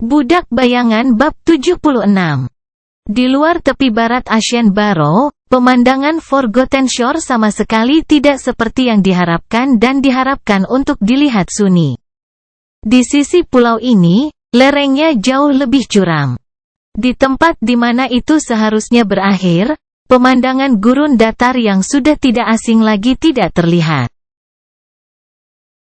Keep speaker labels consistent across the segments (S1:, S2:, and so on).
S1: Budak Bayangan bab 76. Di luar tepi barat Ashen Barrow, pemandangan Forgotten Shore sama sekali tidak seperti yang diharapkan dan diharapkan untuk dilihat Sunny. Di sisi pulau ini, lerengnya jauh lebih curam. Di tempat di mana itu seharusnya berakhir, pemandangan gurun datar yang sudah tidak asing lagi tidak terlihat.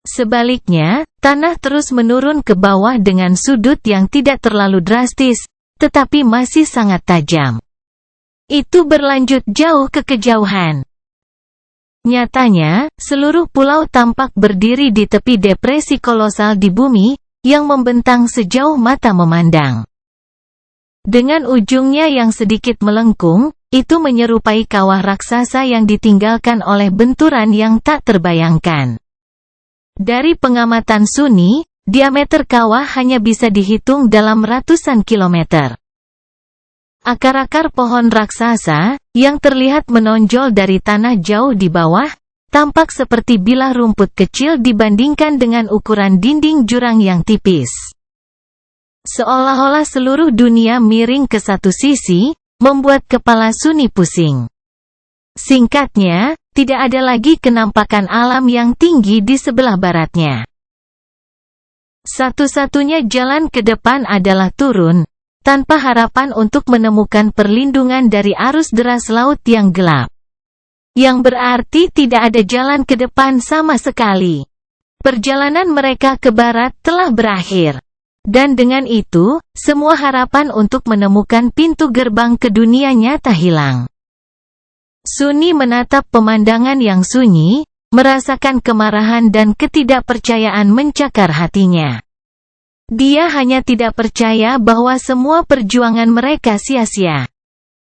S1: Sebaliknya, tanah terus menurun ke bawah dengan sudut yang tidak terlalu drastis, tetapi masih sangat tajam. Itu berlanjut jauh ke kejauhan. Nyatanya, seluruh pulau tampak berdiri di tepi depresi kolosal di bumi, yang membentang sejauh mata memandang. Dengan ujungnya yang sedikit melengkung, itu menyerupai kawah raksasa yang ditinggalkan oleh benturan yang tak terbayangkan. Dari pengamatan Sunny, diameter kawah hanya bisa dihitung dalam ratusan kilometer. Akar-akar pohon raksasa, yang terlihat menonjol dari tanah jauh di bawah, tampak seperti bilah rumput kecil dibandingkan dengan ukuran dinding jurang yang tipis. Seolah-olah seluruh dunia miring ke satu sisi, membuat kepala Sunny pusing. Singkatnya, tidak ada lagi kenampakan alam yang tinggi di sebelah baratnya. Satu-satunya jalan ke depan adalah turun, tanpa harapan untuk menemukan perlindungan dari arus deras laut yang gelap. Yang berarti tidak ada jalan ke depan sama sekali. Perjalanan mereka ke barat telah berakhir. Dan dengan itu, semua harapan untuk menemukan pintu gerbang ke dunia nyata hilang. Sunny menatap pemandangan yang sunyi, merasakan kemarahan dan ketidakpercayaan mencakar hatinya. Dia hanya tidak percaya bahwa semua perjuangan mereka sia-sia.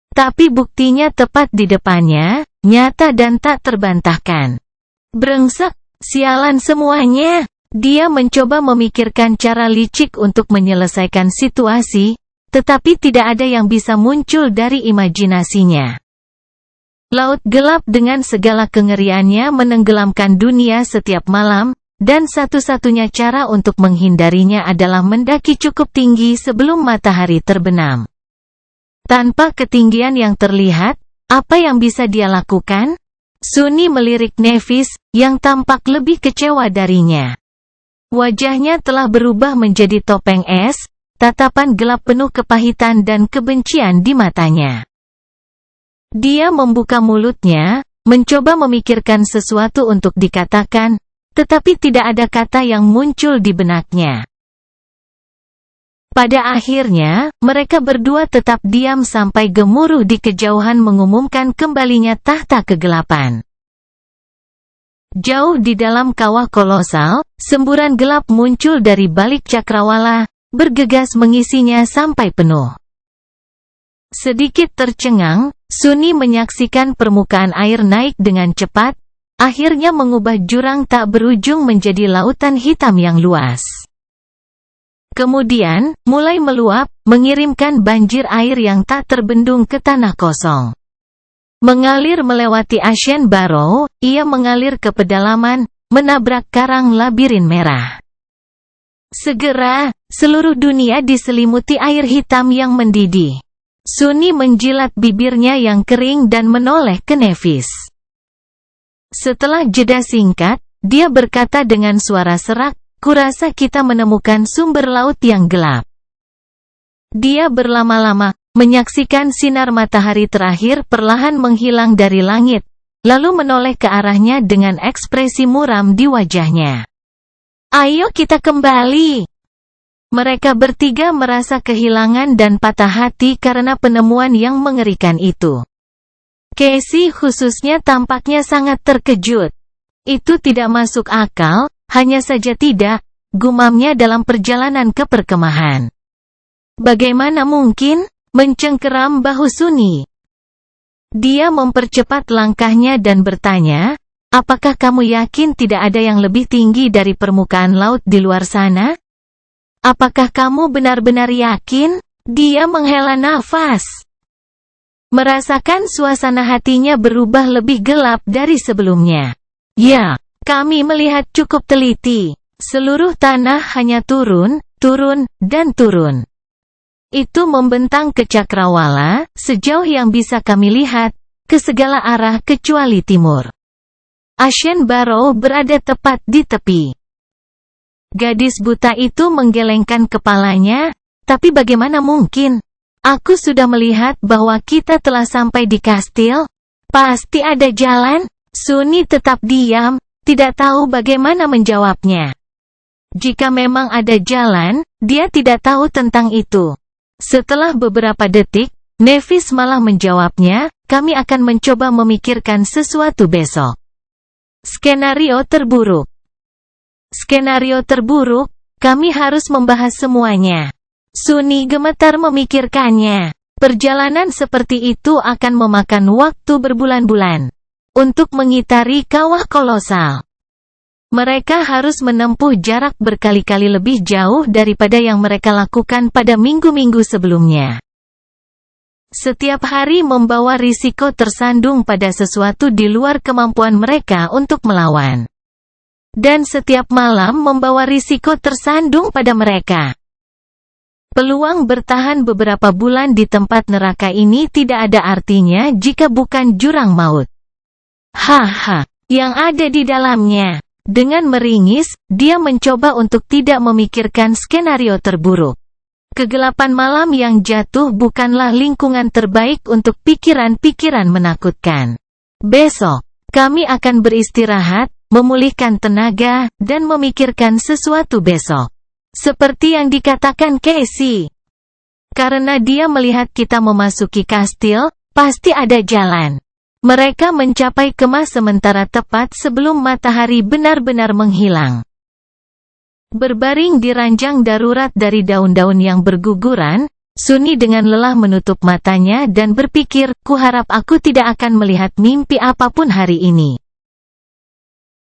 S1: Tapi buktinya tepat di depannya, nyata dan tak terbantahkan. Brengsek, sialan semuanya. Dia mencoba memikirkan cara licik untuk menyelesaikan situasi, tetapi tidak ada yang bisa muncul dari imajinasinya. Laut gelap dengan segala kengeriannya menenggelamkan dunia setiap malam, dan satu-satunya cara untuk menghindarinya adalah mendaki cukup tinggi sebelum matahari terbenam. Tanpa ketinggian yang terlihat, apa yang bisa dia lakukan? Sunny melirik Nevis, yang tampak lebih kecewa darinya. Wajahnya telah berubah menjadi topeng es, tatapan gelap penuh kepahitan dan kebencian di matanya. Dia membuka mulutnya, mencoba memikirkan sesuatu untuk dikatakan, tetapi tidak ada kata yang muncul di benaknya. Pada akhirnya, mereka berdua tetap diam sampai gemuruh di kejauhan mengumumkan kembalinya tahta kegelapan. Jauh di dalam kawah kolosal, semburan gelap muncul dari balik cakrawala, bergegas mengisinya sampai penuh. Sedikit tercengang, Sunny menyaksikan permukaan air naik dengan cepat, akhirnya mengubah jurang tak berujung menjadi lautan hitam yang luas. Kemudian, mulai meluap, mengirimkan banjir air yang tak terbendung ke tanah kosong. Mengalir melewati Ashen Barrow, ia mengalir ke pedalaman, menabrak karang labirin merah. Segera, seluruh dunia diselimuti air hitam yang mendidih. Sunny menjilat bibirnya yang kering dan menoleh ke Nevis. Setelah jeda singkat, dia berkata dengan suara serak, "Kurasa kita menemukan sumber laut yang gelap." Dia berlama-lama, menyaksikan sinar matahari terakhir perlahan menghilang dari langit, lalu menoleh ke arahnya dengan ekspresi muram di wajahnya. "Ayo kita kembali." Mereka bertiga merasa kehilangan dan patah hati karena penemuan yang mengerikan itu. Casey khususnya tampaknya sangat terkejut. Itu tidak masuk akal, hanya saja tidak, gumamnya dalam perjalanan ke perkemahan. Bagaimana mungkin? Mencengkeram bahu Sunny. Dia mempercepat langkahnya dan bertanya, "Apakah kamu yakin tidak ada yang lebih tinggi dari permukaan laut di luar sana?" "Apakah kamu benar-benar yakin?" Dia menghela nafas. Merasakan suasana hatinya berubah lebih gelap dari sebelumnya. "Ya, kami melihat cukup teliti." Seluruh tanah hanya turun, turun, dan turun. Itu membentang ke cakrawala, sejauh yang bisa kami lihat, ke segala arah kecuali timur. Ashen Barrow berada tepat di tepi. Gadis buta itu menggelengkan kepalanya, tapi bagaimana mungkin? Aku sudah melihat bahwa kita telah sampai di kastil. Pasti ada jalan. Sunny tetap diam, tidak tahu bagaimana menjawabnya. Jika memang ada jalan, dia tidak tahu tentang itu. Setelah beberapa detik, Nevis malah menjawabnya, kami akan mencoba memikirkan sesuatu besok. Skenario terburuk. Skenario terburuk, kami harus membahas semuanya. Sunny gemetar memikirkannya. Perjalanan seperti itu akan memakan waktu berbulan-bulan. Untuk mengitari kawah kolosal. Mereka harus menempuh jarak berkali-kali lebih jauh daripada yang mereka lakukan pada minggu-minggu sebelumnya. Setiap hari membawa risiko tersandung pada sesuatu di luar kemampuan mereka untuk melawan. Dan setiap malam membawa risiko tersandung pada mereka. Peluang bertahan beberapa bulan di tempat neraka ini tidak ada artinya jika bukan jurang maut. Haha, yang ada di dalamnya. Dengan meringis, dia mencoba untuk tidak memikirkan skenario terburuk. Kegelapan malam yang jatuh bukanlah lingkungan terbaik untuk pikiran-pikiran menakutkan. Besok, kami akan beristirahat, memulihkan tenaga, dan memikirkan sesuatu besok. Seperti yang dikatakan Casey. Karena dia melihat kita memasuki kastil, pasti ada jalan. Mereka mencapai kemah sementara tepat sebelum matahari benar-benar menghilang. Berbaring di ranjang darurat dari daun-daun yang berguguran, Sunny dengan lelah menutup matanya dan berpikir, kuharap aku tidak akan melihat mimpi apapun hari ini.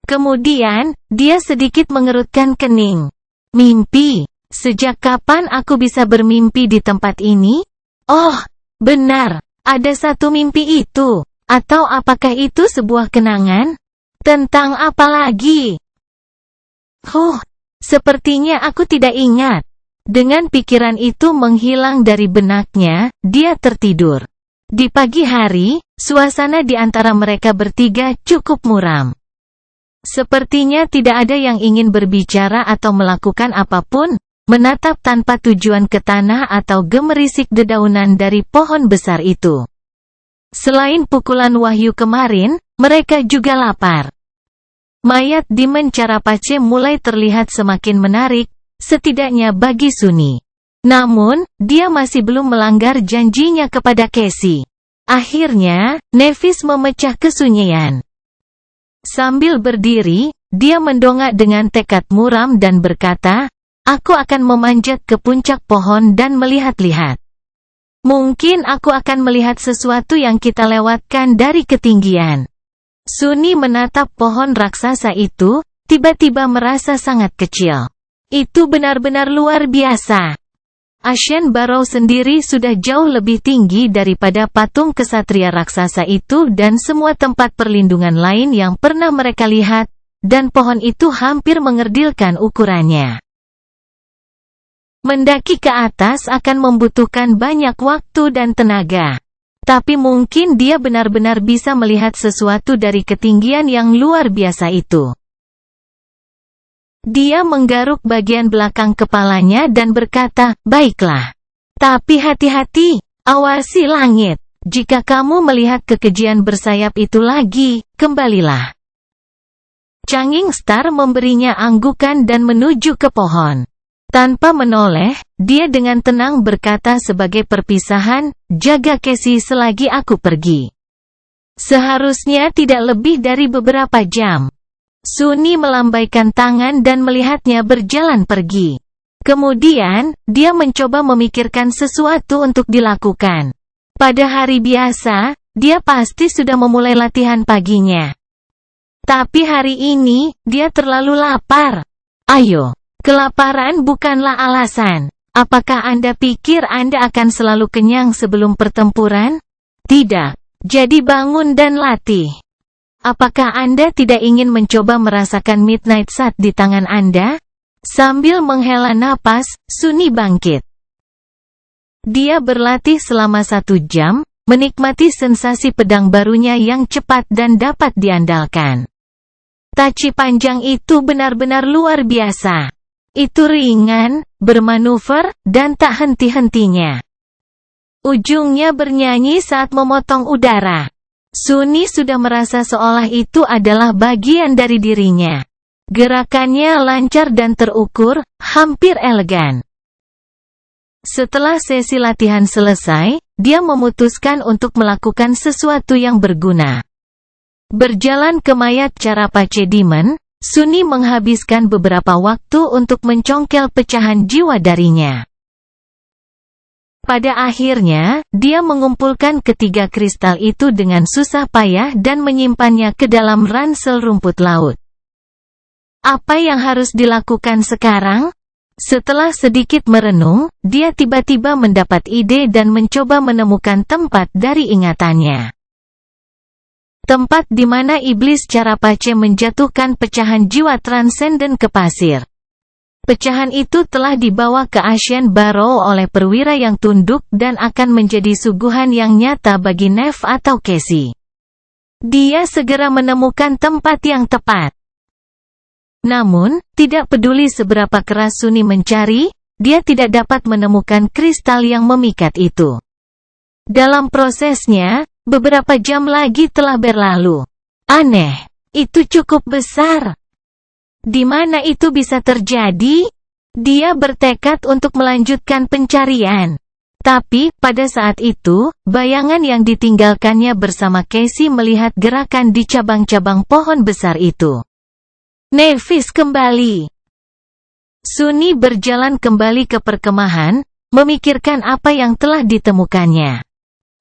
S1: Kemudian, dia sedikit mengerutkan kening. Mimpi? Sejak kapan aku bisa bermimpi di tempat ini? Oh, benar, ada satu mimpi itu. Atau apakah itu sebuah kenangan? Tentang apa lagi? Sepertinya aku tidak ingat. Dengan pikiran itu menghilang dari benaknya, dia tertidur. Di pagi hari, suasana di antara mereka bertiga cukup muram. Sepertinya tidak ada yang ingin berbicara atau melakukan apapun, menatap tanpa tujuan ke tanah atau gemerisik dedaunan dari pohon besar itu. Selain pukulan wahyu kemarin, mereka juga lapar. Mayat Demon Carapace mulai terlihat semakin menarik, setidaknya bagi Sunny. Namun, dia masih belum melanggar janjinya kepada Casey. Akhirnya, Nevis memecah kesunyian. Sambil berdiri, dia mendongak dengan tekad muram dan berkata, aku akan memanjat ke puncak pohon dan melihat-lihat. Mungkin aku akan melihat sesuatu yang kita lewatkan dari ketinggian. Sunny menatap pohon raksasa itu, tiba-tiba merasa sangat kecil. Itu benar-benar luar biasa. Ashen Barrow sendiri sudah jauh lebih tinggi daripada patung kesatria raksasa itu dan semua tempat perlindungan lain yang pernah mereka lihat, dan pohon itu hampir mengerdilkan ukurannya. Mendaki ke atas akan membutuhkan banyak waktu dan tenaga. Tapi mungkin dia benar-benar bisa melihat sesuatu dari ketinggian yang luar biasa itu. Dia menggaruk bagian belakang kepalanya dan berkata, baiklah. Tapi hati-hati, awasi langit. Jika kamu melihat kekejian bersayap itu lagi, kembalilah. Changing Star memberinya anggukan dan menuju ke pohon. Tanpa menoleh, dia dengan tenang berkata sebagai perpisahan, jaga Casey selagi aku pergi. Seharusnya tidak lebih dari beberapa jam. Sunny melambaikan tangan dan melihatnya berjalan pergi. Kemudian, dia mencoba memikirkan sesuatu untuk dilakukan. Pada hari biasa, dia pasti sudah memulai latihan paginya. Tapi hari ini, dia terlalu lapar. Ayo. Kelaparan bukanlah alasan. Apakah Anda pikir Anda akan selalu kenyang sebelum pertempuran? Tidak. Jadi bangun dan latih. Apakah Anda tidak ingin mencoba merasakan Midnight Sun di tangan Anda? Sambil menghela napas, Sunny bangkit. Dia berlatih selama 1 jam, menikmati sensasi pedang barunya yang cepat dan dapat diandalkan. Tachi panjang itu benar-benar luar biasa. Itu ringan, bermanuver, dan tak henti-hentinya. Ujungnya bernyanyi saat memotong udara. Sunny sudah merasa seolah itu adalah bagian dari dirinya. Gerakannya lancar dan terukur, hampir elegan. Setelah sesi latihan selesai, dia memutuskan untuk melakukan sesuatu yang berguna. Berjalan ke mayat Carapace Demon, Sunny menghabiskan beberapa waktu untuk mencongkel pecahan jiwa darinya. Pada akhirnya, dia mengumpulkan ketiga kristal itu dengan susah payah dan menyimpannya ke dalam ransel rumput laut. Apa yang harus dilakukan sekarang? Setelah sedikit merenung, dia tiba-tiba mendapat ide dan mencoba menemukan tempat dari ingatannya. Tempat di mana iblis Carapace menjatuhkan pecahan jiwa transenden ke pasir. Pecahan itu telah dibawa ke Ashen Barrow oleh perwira yang tunduk dan akan menjadi suguhan yang nyata bagi Neve atau Cassie. Dia segera menemukan tempat yang tepat. Namun, tidak peduli seberapa keras Sunny mencari, dia tidak dapat menemukan kristal yang memikat itu. Dalam prosesnya, beberapa jam lagi telah berlalu. Aneh, itu cukup besar. Di mana itu bisa terjadi? Dia bertekad untuk melanjutkan pencarian. Tapi, pada saat itu, bayangan yang ditinggalkannya bersama Cassie melihat gerakan di cabang-cabang pohon besar itu. Nevis kembali. Sunny berjalan kembali ke perkemahan, memikirkan apa yang telah ditemukannya.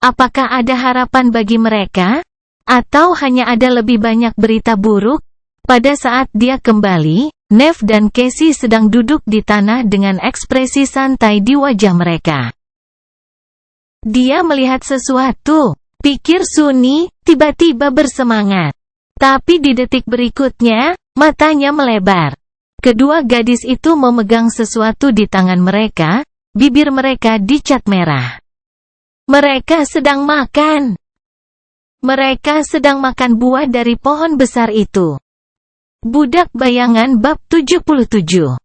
S1: Apakah ada harapan bagi mereka? Atau hanya ada lebih banyak berita buruk? Pada saat dia kembali, Neve dan Cassie sedang duduk di tanah dengan ekspresi santai di wajah mereka. Dia melihat sesuatu, pikir Sunny, tiba-tiba bersemangat. Tapi di detik berikutnya, matanya melebar. Kedua gadis itu memegang sesuatu di tangan mereka, bibir mereka dicat merah. Mereka sedang makan. Mereka sedang makan buah dari pohon besar itu. Budak Bayangan bab 77.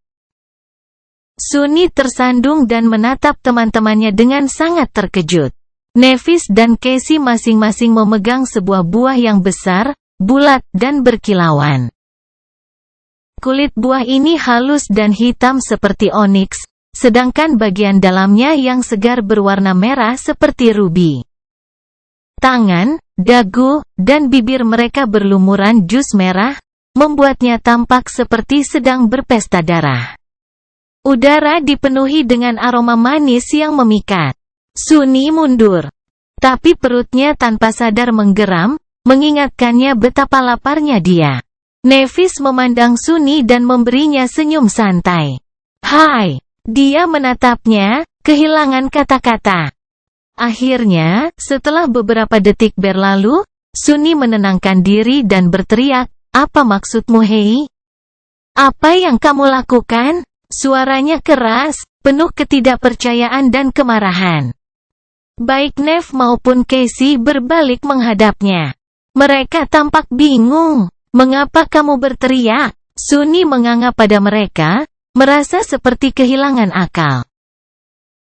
S1: Sunny tersandung dan menatap teman-temannya dengan sangat terkejut. Nevis dan Cassie masing-masing memegang sebuah buah yang besar, bulat, dan berkilauan. Kulit buah ini halus dan hitam seperti oniks, sedangkan bagian dalamnya yang segar berwarna merah seperti rubi. Tangan, dagu, dan bibir mereka berlumuran jus merah, membuatnya tampak seperti sedang berpesta darah. Udara dipenuhi dengan aroma manis yang memikat. Sunny mundur. Tapi perutnya tanpa sadar menggeram, mengingatkannya betapa laparnya dia. Nevis memandang Sunny dan memberinya senyum santai. Hai! Dia menatapnya, kehilangan kata-kata. Akhirnya, setelah beberapa detik berlalu, Sunny menenangkan diri dan berteriak, apa maksudmu hei? Apa yang kamu lakukan? Suaranya keras, penuh ketidakpercayaan dan kemarahan. Baik Neve maupun Cassie berbalik menghadapnya. Mereka tampak bingung. Mengapa kamu berteriak? Sunny menganga pada mereka, merasa seperti kehilangan akal.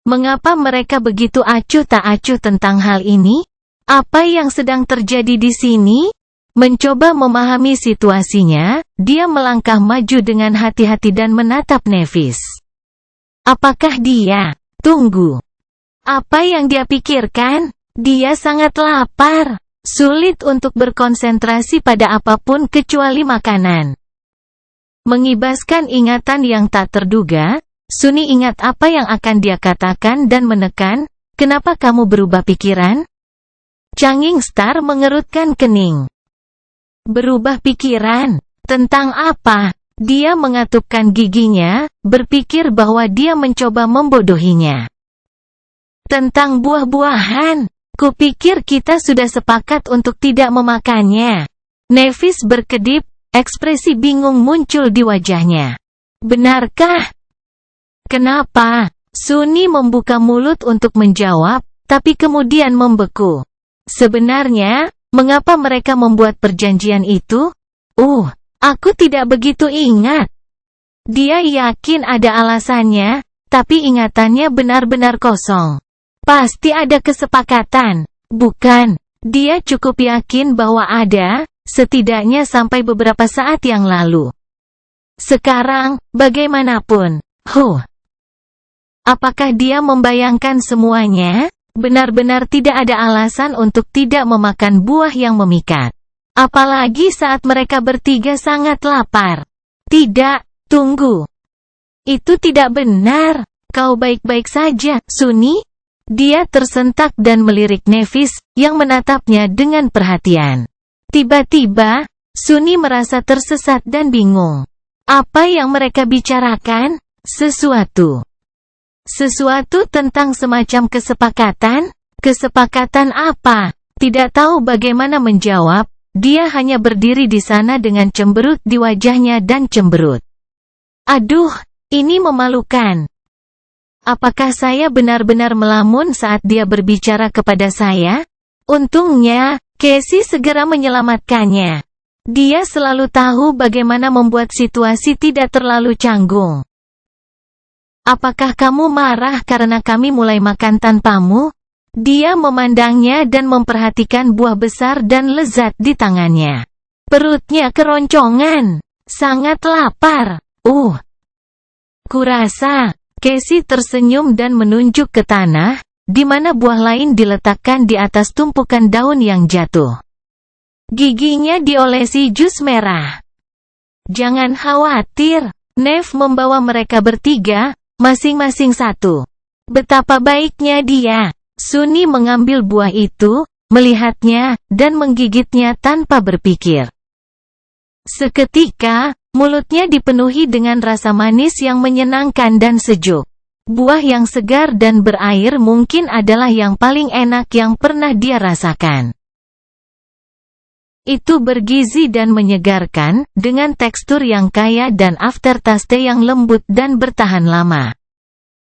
S1: Mengapa mereka begitu acuh tak acuh tentang hal ini? Apa yang sedang terjadi di sini? Mencoba memahami situasinya, dia melangkah maju dengan hati-hati dan menatap Nevis. Apakah dia? Tunggu. Apa yang dia pikirkan? Dia sangat lapar. Sulit untuk berkonsentrasi pada apapun kecuali makanan. Mengibaskan ingatan yang tak terduga, Sunny ingat apa yang akan dia katakan dan menekan, kenapa kamu berubah pikiran? Changing Star mengerutkan kening. Berubah pikiran? Tentang apa? Dia mengatupkan giginya, berpikir bahwa dia mencoba membodohinya. Tentang buah-buahan. Kupikir kita sudah sepakat untuk tidak memakannya. Nevis berkedip, ekspresi bingung muncul di wajahnya. Benarkah? Kenapa? Suni membuka mulut untuk menjawab, tapi kemudian membeku. Sebenarnya, mengapa mereka membuat perjanjian itu? Aku tidak begitu ingat. Dia yakin ada alasannya, tapi ingatannya benar-benar kosong. Pasti ada kesepakatan, bukan? Dia cukup yakin bahwa ada, setidaknya sampai beberapa saat yang lalu. Sekarang, bagaimanapun, apakah dia membayangkan semuanya? Benar-benar tidak ada alasan untuk tidak memakan buah yang memikat. Apalagi saat mereka bertiga sangat lapar. Tidak, tunggu. Itu tidak benar. Kau baik-baik saja, Suni? Dia tersentak dan melirik Nevis, yang menatapnya dengan perhatian. Tiba-tiba, Suni merasa tersesat dan bingung. Apa yang mereka bicarakan? Sesuatu tentang semacam kesepakatan? Kesepakatan apa? Tidak tahu bagaimana menjawab. Dia hanya berdiri di sana dengan cemberut di wajahnya dan cemberut. Aduh, ini memalukan. Apakah saya benar-benar melamun saat dia berbicara kepada saya? Untungnya, Casey segera menyelamatkannya. Dia selalu tahu bagaimana membuat situasi tidak terlalu canggung. Apakah kamu marah karena kami mulai makan tanpamu? Dia memandangnya dan memperhatikan buah besar dan lezat di tangannya. Perutnya keroncongan. Sangat lapar. Kurasa. Casey tersenyum dan menunjuk ke tanah, di mana buah lain diletakkan di atas tumpukan daun yang jatuh. Giginya diolesi jus merah. Jangan khawatir. Neve membawa mereka bertiga, masing-masing satu. Betapa baiknya dia. Suni mengambil buah itu, melihatnya, dan menggigitnya tanpa berpikir. Seketika, mulutnya dipenuhi dengan rasa manis yang menyenangkan dan sejuk. Buah yang segar dan berair mungkin adalah yang paling enak yang pernah dia rasakan. Itu bergizi dan menyegarkan, dengan tekstur yang kaya dan aftertaste yang lembut dan bertahan lama.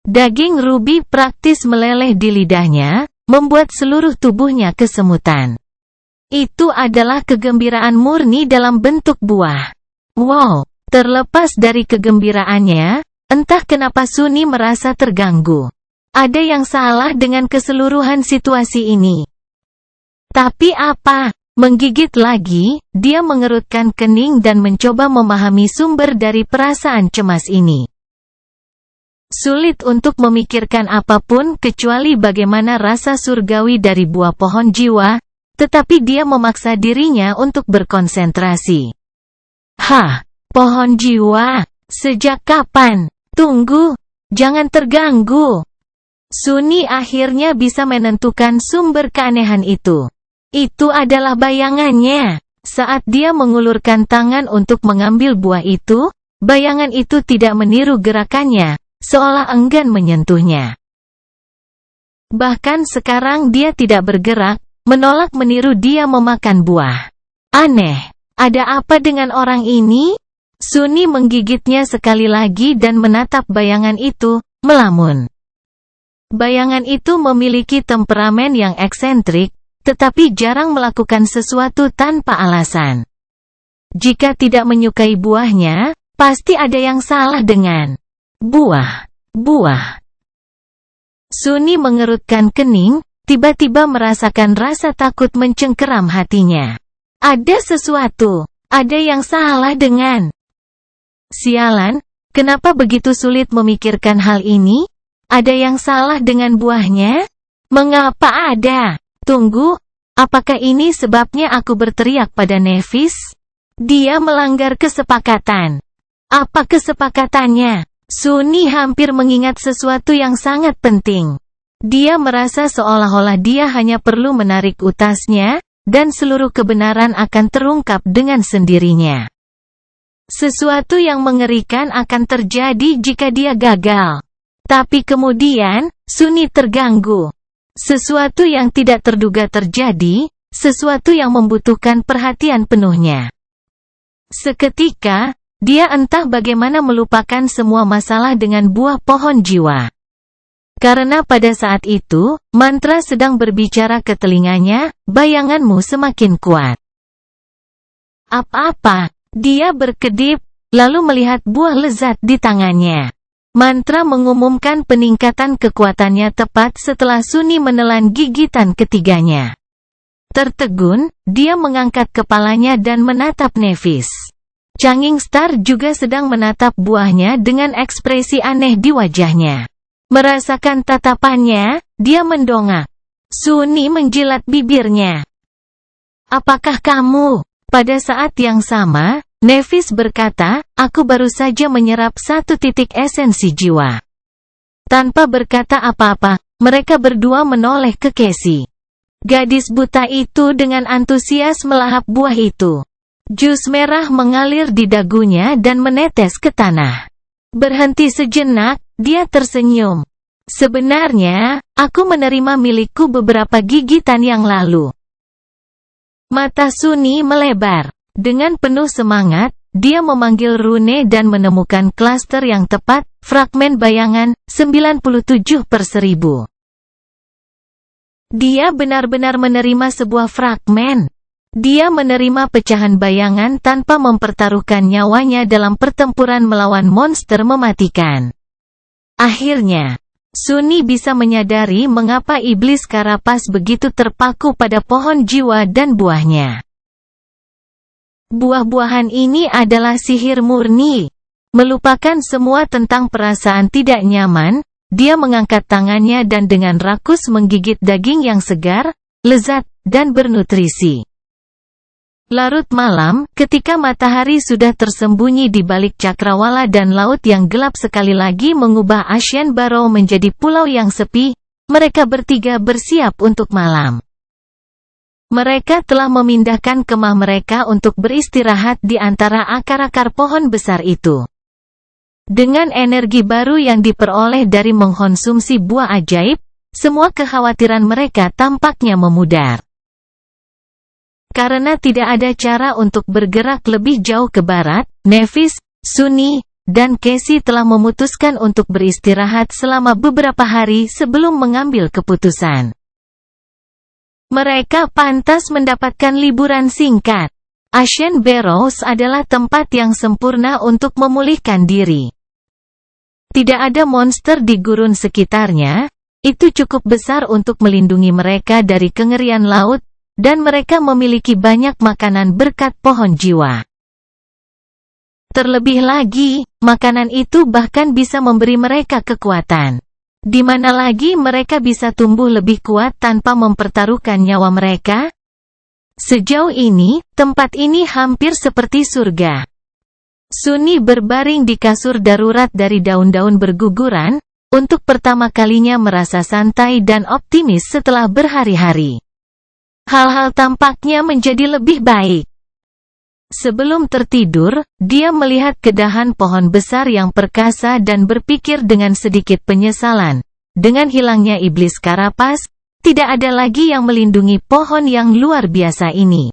S1: Daging Ruby praktis meleleh di lidahnya, membuat seluruh tubuhnya kesemutan. Itu adalah kegembiraan murni dalam bentuk buah. Wow, terlepas dari kegembiraannya, entah kenapa Suni merasa terganggu. Ada yang salah dengan keseluruhan situasi ini. Tapi apa? Menggigit lagi, dia mengerutkan kening dan mencoba memahami sumber dari perasaan cemas ini. Sulit untuk memikirkan apapun kecuali bagaimana rasa surgawi dari buah pohon jiwa, tetapi dia memaksa dirinya untuk berkonsentrasi. Pohon jiwa? Sejak kapan? Tunggu, jangan terganggu. Suni akhirnya bisa menentukan sumber keanehan itu. Itu adalah bayangannya. Saat dia mengulurkan tangan untuk mengambil buah itu, bayangan itu tidak meniru gerakannya, seolah enggan menyentuhnya. Bahkan sekarang dia tidak bergerak, menolak meniru dia memakan buah. Aneh, ada apa dengan orang ini? Suni menggigitnya sekali lagi dan menatap bayangan itu, melamun. Bayangan itu memiliki temperamen yang eksentrik, tetapi jarang melakukan sesuatu tanpa alasan. Jika tidak menyukai buahnya, pasti ada yang salah dengan buah. Suni mengerutkan kening, tiba-tiba merasakan rasa takut mencengkeram hatinya. Ada sesuatu, ada yang salah dengan... Sialan, kenapa begitu sulit memikirkan hal ini? Ada yang salah dengan buahnya? Mengapa ada? Tunggu, apakah ini sebabnya aku berteriak pada Nevis? Dia melanggar kesepakatan. Apa kesepakatannya? Suni hampir mengingat sesuatu yang sangat penting. Dia merasa seolah-olah dia hanya perlu menarik utasnya, dan seluruh kebenaran akan terungkap dengan sendirinya. Sesuatu yang mengerikan akan terjadi jika dia gagal. Tapi kemudian, Suni terganggu. Sesuatu yang tidak terduga terjadi, sesuatu yang membutuhkan perhatian penuhnya. Seketika, dia entah bagaimana melupakan semua masalah dengan buah pohon jiwa. Karena pada saat itu, mantra sedang berbicara ke telinganya, bayanganmu semakin kuat. Apa-apa? Dia berkedip, lalu melihat buah lezat di tangannya. Mantra mengumumkan peningkatan kekuatannya tepat setelah Sunny menelan gigitan ketiganya. Tertegun, dia mengangkat kepalanya dan menatap Nevis. Changing Star juga sedang menatap buahnya dengan ekspresi aneh di wajahnya. Merasakan tatapannya, dia mendongak. Sunny menjilat bibirnya. Apakah kamu? Pada saat yang sama, Nevis berkata, aku baru saja menyerap 1 titik esensi jiwa. Tanpa berkata apa-apa, mereka berdua menoleh ke Casey. Gadis buta itu dengan antusias melahap buah itu. Jus merah mengalir di dagunya dan menetes ke tanah. Berhenti sejenak, dia tersenyum. Sebenarnya, aku menerima milikku beberapa gigitan yang lalu. Mata Sunny melebar. Dengan penuh semangat, dia memanggil rune dan menemukan klaster yang tepat, fragmen bayangan, 97/1000. Dia benar-benar menerima sebuah fragmen. Dia menerima pecahan bayangan tanpa mempertaruhkan nyawanya dalam pertempuran melawan monster mematikan. Akhirnya, Sunny bisa menyadari mengapa iblis karapas begitu terpaku pada pohon jiwa dan buahnya. Buah-buahan ini adalah sihir murni. Melupakan semua tentang perasaan tidak nyaman, dia mengangkat tangannya dan dengan rakus menggigit daging yang segar, lezat, dan bernutrisi. Larut malam, ketika matahari sudah tersembunyi di balik cakrawala dan laut yang gelap sekali lagi mengubah Ashen Barrow menjadi pulau yang sepi, mereka bertiga bersiap untuk malam. Mereka telah memindahkan kemah mereka untuk beristirahat di antara akar-akar pohon besar itu. Dengan energi baru yang diperoleh dari mengkonsumsi buah ajaib, semua kekhawatiran mereka tampaknya memudar. Karena tidak ada cara untuk bergerak lebih jauh ke barat, Nevis, Sunny, dan Casey telah memutuskan untuk beristirahat selama beberapa hari sebelum mengambil keputusan. Mereka pantas mendapatkan liburan singkat. Ashen Barrows adalah tempat yang sempurna untuk memulihkan diri. Tidak ada monster di gurun sekitarnya, itu cukup besar untuk melindungi mereka dari kengerian laut, dan mereka memiliki banyak makanan berkat pohon jiwa. Terlebih lagi, makanan itu bahkan bisa memberi mereka kekuatan. Di mana lagi mereka bisa tumbuh lebih kuat tanpa mempertaruhkan nyawa mereka? Sejauh ini, tempat ini hampir seperti surga. Sunny berbaring di kasur darurat dari daun-daun berguguran, untuk pertama kalinya merasa santai dan optimis setelah berhari-hari. Hal-hal tampaknya menjadi lebih baik. Sebelum tertidur, dia melihat ke dahan pohon besar yang perkasa dan berpikir dengan sedikit penyesalan. Dengan hilangnya iblis karapas, tidak ada lagi yang melindungi pohon yang luar biasa ini.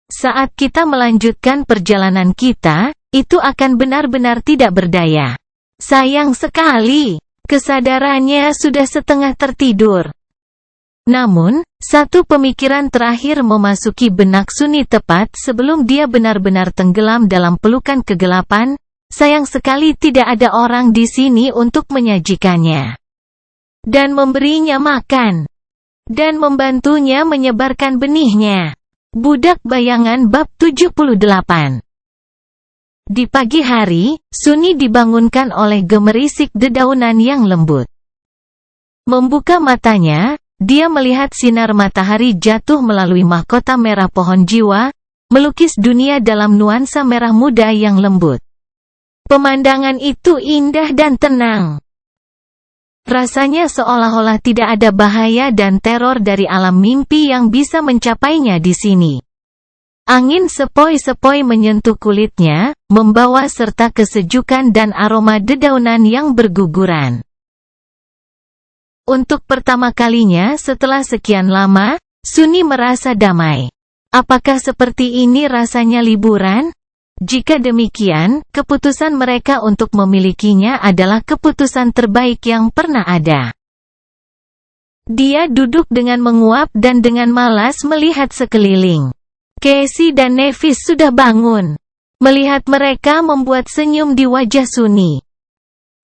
S1: Saat kita melanjutkan perjalanan kita, itu akan benar-benar tidak berdaya. Sayang sekali, kesadarannya sudah setengah tertidur. Namun, satu pemikiran terakhir memasuki benak Sunny tepat sebelum dia benar-benar tenggelam dalam pelukan kegelapan. Sayang sekali tidak ada orang di sini untuk menyajikannya. Dan memberinya makan. Dan membantunya menyebarkan benihnya. Budak Bayangan bab 78. Di pagi hari, Sunny dibangunkan oleh gemerisik dedaunan yang lembut. Membuka matanya, dia melihat sinar matahari jatuh melalui mahkota merah pohon jiwa, melukis dunia dalam nuansa merah muda yang lembut. Pemandangan itu indah dan tenang. Rasanya seolah-olah tidak ada bahaya dan teror dari alam mimpi yang bisa mencapainya di sini. Angin sepoi-sepoi menyentuh kulitnya, membawa serta kesejukan dan aroma dedaunan yang berguguran. Untuk pertama kalinya setelah sekian lama, Sunny merasa damai. Apakah seperti ini rasanya liburan? Jika demikian, keputusan mereka untuk memilikinya adalah keputusan terbaik yang pernah ada. Dia duduk dengan menguap dan dengan malas melihat sekeliling. Casey dan Nevis sudah bangun. Melihat mereka membuat senyum di wajah Sunny.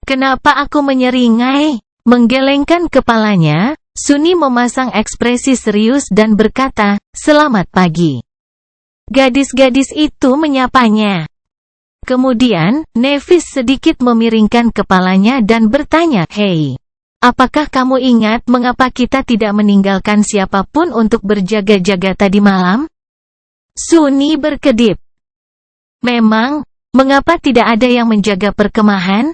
S1: "Kenapa aku menyeringai?" Menggelengkan kepalanya, Sunny memasang ekspresi serius dan berkata, "Selamat pagi." Gadis-gadis itu menyapanya. Kemudian, Nevis sedikit memiringkan kepalanya dan bertanya, "Hei. Apakah kamu ingat mengapa kita tidak meninggalkan siapapun untuk berjaga-jaga tadi malam?" Sunny berkedip. "Memang, mengapa tidak ada yang menjaga perkemahan?"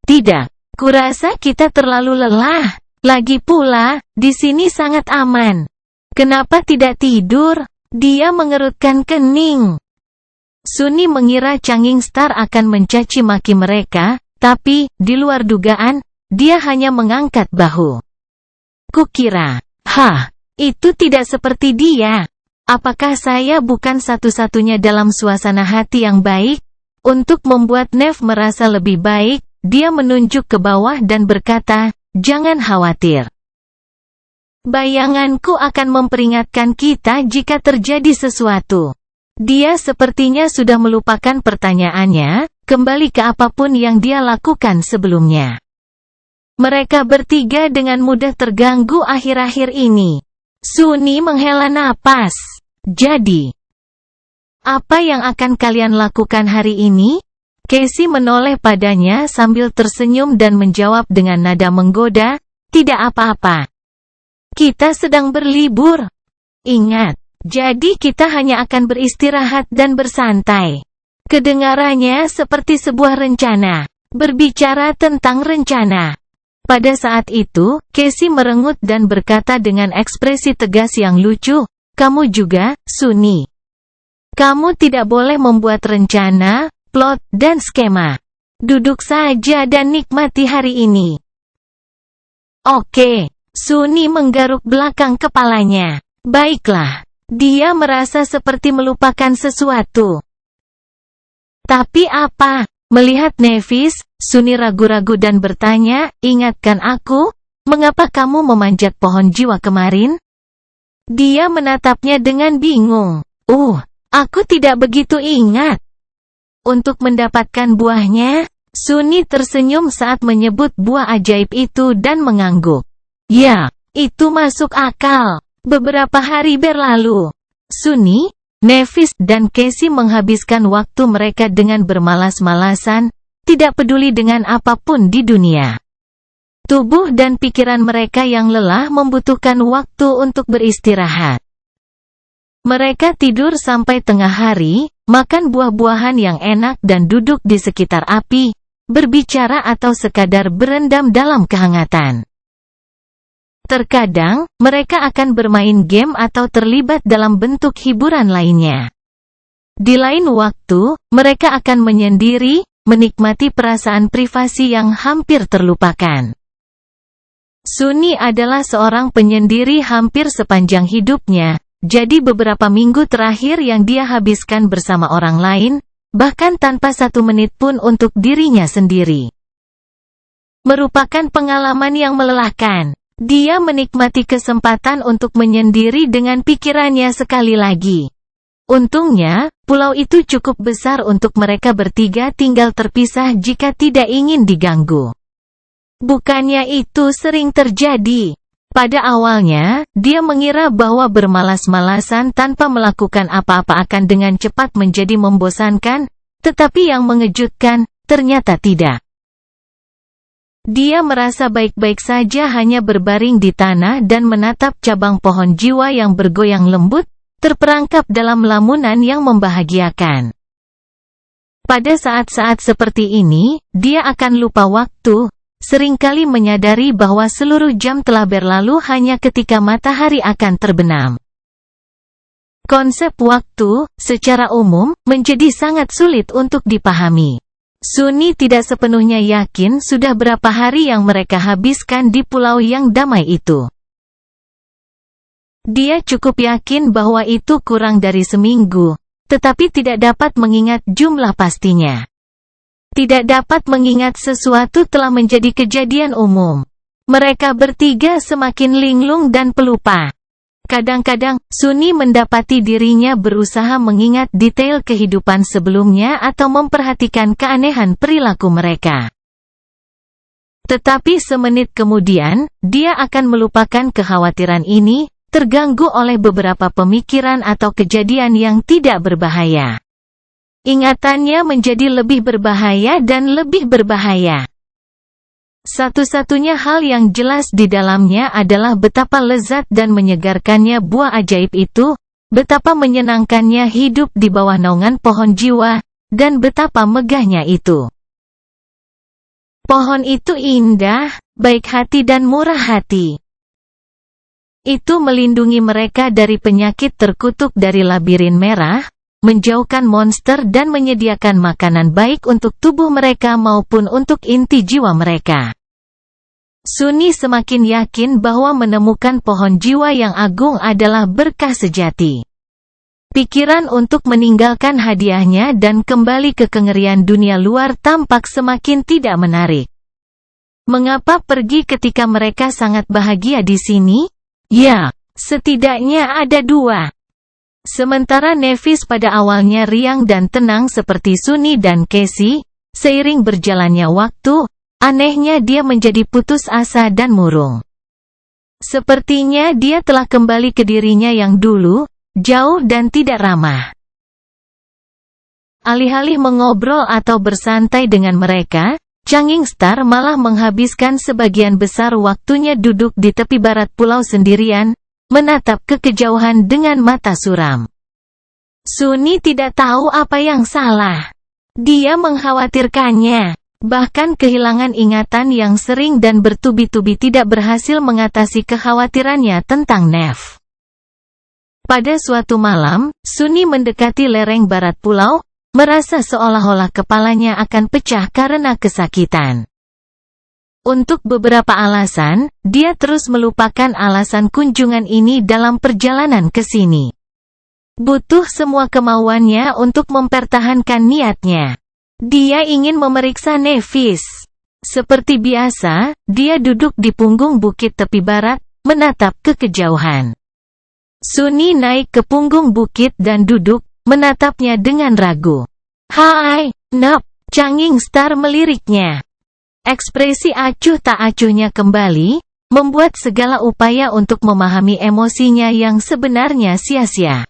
S1: Tidak. Kurasa kita terlalu lelah. Lagi pula, di sini sangat aman. Kenapa tidak tidur?" Dia mengerutkan kening. Sunny mengira Changing Star akan mencaci maki mereka, tapi, di luar dugaan, dia hanya mengangkat bahu. "Kukira, itu tidak seperti dia. Apakah saya bukan satu-satunya dalam suasana hati yang baik?" Untuk membuat Nev merasa lebih baik, dia menunjuk ke bawah dan berkata, "Jangan khawatir. Bayanganku akan memperingatkan kita jika terjadi sesuatu." Dia sepertinya sudah melupakan pertanyaannya, kembali ke apapun yang dia lakukan sebelumnya. Mereka bertiga dengan mudah terganggu akhir-akhir ini. Sunny menghela napas. "Jadi, apa yang akan kalian lakukan hari ini?" Casey menoleh padanya sambil tersenyum dan menjawab dengan nada menggoda, "Tidak apa-apa. Kita sedang berlibur. Ingat, jadi kita hanya akan beristirahat dan bersantai." Kedengarannya seperti sebuah rencana. Berbicara tentang rencana. Pada saat itu, Casey merengut dan berkata dengan ekspresi tegas yang lucu, "Kamu juga, Sunny. Kamu tidak boleh membuat rencana, plot, dan skema. Duduk saja dan nikmati hari ini." "Oke." Sunny menggaruk belakang kepalanya. "Baiklah." Dia merasa seperti melupakan sesuatu. "Tapi apa?" Melihat Nevis, Sunny ragu-ragu dan bertanya, "Ingatkan aku, mengapa kamu memanjat pohon jiwa kemarin?" Dia menatapnya dengan bingung. Aku tidak begitu ingat." Untuk mendapatkan buahnya, Sunny tersenyum saat menyebut buah ajaib itu dan mengangguk. "Ya, itu masuk akal. Beberapa hari berlalu, Sunny, Nevis dan Casey menghabiskan waktu mereka dengan bermalas-malasan, tidak peduli dengan apapun di dunia. Tubuh dan pikiran mereka yang lelah membutuhkan waktu untuk beristirahat. Mereka tidur sampai tengah hari, makan buah-buahan yang enak dan duduk di sekitar api, berbicara atau sekadar berendam dalam kehangatan. Terkadang, mereka akan bermain game atau terlibat dalam bentuk hiburan lainnya. Di lain waktu, mereka akan menyendiri, menikmati perasaan privasi yang hampir terlupakan. Sunny adalah seorang penyendiri hampir sepanjang hidupnya, jadi beberapa minggu terakhir yang dia habiskan bersama orang lain, bahkan tanpa 1 menit pun untuk dirinya sendiri, merupakan pengalaman yang melelahkan. Dia menikmati kesempatan untuk menyendiri dengan pikirannya sekali lagi. Untungnya, pulau itu cukup besar untuk mereka bertiga tinggal terpisah jika tidak ingin diganggu. Bukannya itu sering terjadi. Pada awalnya, dia mengira bahwa bermalas-malasan tanpa melakukan apa-apa akan dengan cepat menjadi membosankan, tetapi yang mengejutkan, ternyata tidak. Dia merasa baik-baik saja hanya berbaring di tanah dan menatap cabang pohon jiwa yang bergoyang lembut, terperangkap dalam lamunan yang membahagiakan. Pada saat-saat seperti ini, dia akan lupa waktu, seringkali menyadari bahwa seluruh jam telah berlalu hanya ketika matahari akan terbenam. Konsep waktu, secara umum, menjadi sangat sulit untuk dipahami. Sunny tidak sepenuhnya yakin sudah berapa hari yang mereka habiskan di pulau yang damai itu. Dia cukup yakin bahwa itu kurang dari seminggu, tetapi tidak dapat mengingat jumlah pastinya. Tidak dapat mengingat sesuatu telah menjadi kejadian umum. Mereka bertiga semakin linglung dan pelupa. Kadang-kadang, Sunni mendapati dirinya berusaha mengingat detail kehidupan sebelumnya atau memperhatikan keanehan perilaku mereka. Tetapi semenit kemudian, dia akan melupakan kekhawatiran ini, terganggu oleh beberapa pemikiran atau kejadian yang tidak berbahaya. Ingatannya menjadi lebih berbahaya dan lebih berbahaya. Satu-satunya hal yang jelas di dalamnya adalah betapa lezat dan menyegarkannya buah ajaib itu, betapa menyenangkannya hidup di bawah naungan pohon jiwa, dan betapa megahnya itu. Pohon itu indah, baik hati dan murah hati. Itu melindungi mereka dari penyakit terkutuk dari labirin merah, menjauhkan monster dan menyediakan makanan baik untuk tubuh mereka maupun untuk inti jiwa mereka. Sunni semakin yakin bahwa menemukan pohon jiwa yang agung adalah berkah sejati. Pikiran untuk meninggalkan hadiahnya dan kembali ke kengerian dunia luar tampak semakin tidak menarik. Mengapa pergi ketika mereka sangat bahagia di sini? Ya, setidaknya ada dua. Sementara Nevis pada awalnya riang dan tenang seperti Sunni dan Casey, seiring berjalannya waktu, anehnya dia menjadi putus asa dan murung. Sepertinya dia telah kembali ke dirinya yang dulu, jauh dan tidak ramah. Alih-alih mengobrol atau bersantai dengan mereka, Changing Star malah menghabiskan sebagian besar waktunya duduk di tepi barat pulau sendirian, menatap ke kejauhan dengan mata suram. Sunni tidak tahu apa yang salah. Dia mengkhawatirkannya. Bahkan kehilangan ingatan yang sering dan bertubi-tubi tidak berhasil mengatasi kekhawatirannya tentang Nev. Pada suatu malam, Sunni mendekati lereng barat pulau, merasa seolah-olah kepalanya akan pecah karena kesakitan. Untuk beberapa alasan, dia terus melupakan alasan kunjungan ini dalam perjalanan ke sini. Butuh semua kemauannya untuk mempertahankan niatnya. Dia ingin memeriksa Nevis. Seperti biasa, dia duduk di punggung bukit tepi barat, menatap ke kejauhan. Sunni naik ke punggung bukit dan duduk, menatapnya dengan ragu. "Hai, Nep," Changing Star meliriknya. Ekspresi acuh tak acuhnya kembali, membuat segala upaya untuk memahami emosinya yang sebenarnya sia-sia.